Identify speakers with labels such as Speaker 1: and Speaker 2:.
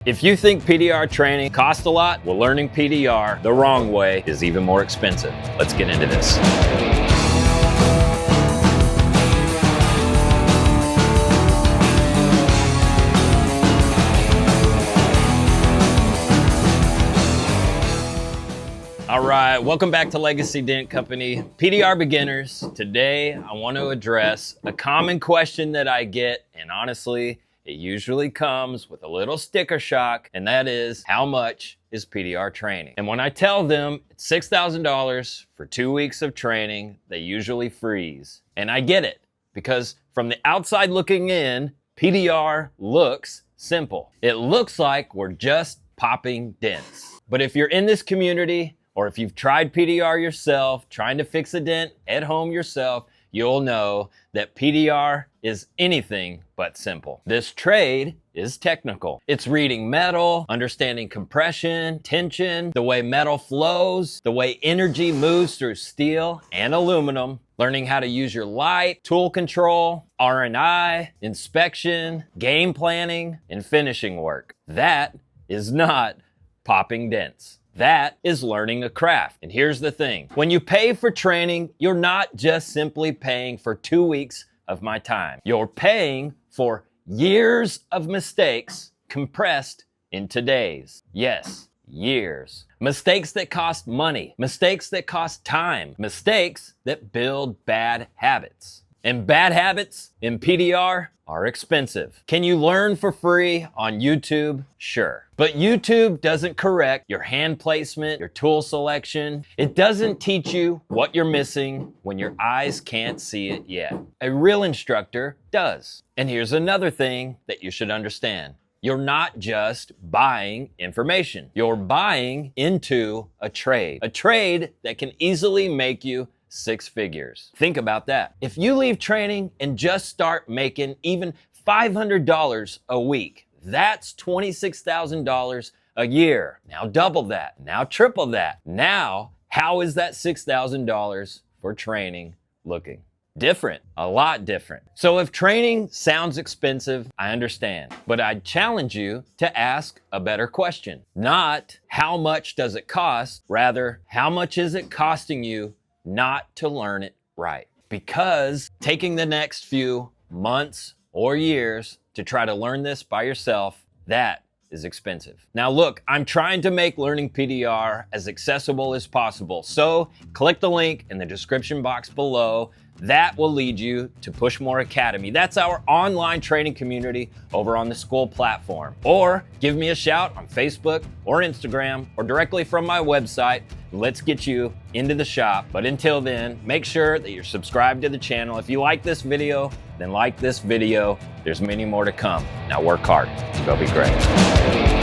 Speaker 1: If you think PDR training costs a lot, well, learning PDR the wrong way is even more expensive. Let's get into this. All right, welcome back to Legacy Dent Company. PDR beginners, today I want to address a common question that I get, and honestly, it usually comes with a little sticker shock, and that is, how much is PDR training? And when I tell them it's $6,000 for 2 weeks of training, they usually freeze. And I get it, because from the outside looking in, PDR looks simple. It looks like we're just popping dents. But if you're in this community, or if you've tried PDR yourself, trying to fix a dent at home yourself, you'll know that PDR is anything but simple. This trade is technical. It's reading metal, understanding compression, tension, the way metal flows, the way energy moves through steel and aluminum, learning how to use your light, tool control, R&I, inspection, game planning, and finishing work. That is not popping dents. That is learning a craft. And here's the thing. When you pay for training, you're not just simply paying for 2 weeks of my time. You're paying for years of mistakes compressed into days. Yes, years. Mistakes that cost money. Mistakes that cost time. Mistakes that build bad habits. And bad habits in PDR are expensive. Can you learn for free on YouTube? Sure. But YouTube doesn't correct your hand placement, your tool selection. It doesn't teach you what you're missing when your eyes can't see it yet. A real instructor does. And here's another thing that you should understand. You're not just buying information. You're buying into a trade that can easily make you 6 figures. Think about that. If you leave training and just start making even $500 a week, that's $26,000 a year. Now double that, now triple that. Now, how is that $6,000 for training looking? Different, a lot different. So if training sounds expensive, I understand, but I'd challenge you to ask a better question. Not how much does it cost, rather, how much is it costing you not to learn it right? Because taking the next few months or years to try to learn this by yourself, that is expensive. Now look, I'm trying to make learning PDR as accessible as possible. So click the link in the description box below. That will lead you to Pushmore Academy. That's our online training community over on the school platform. Or give me a shout on Facebook or Instagram or directly from my website. Let's get you into the shop. But until then, make sure that you're subscribed to the channel. If you like this video, then like this video. There's many more to come. Now work hard. Go be great.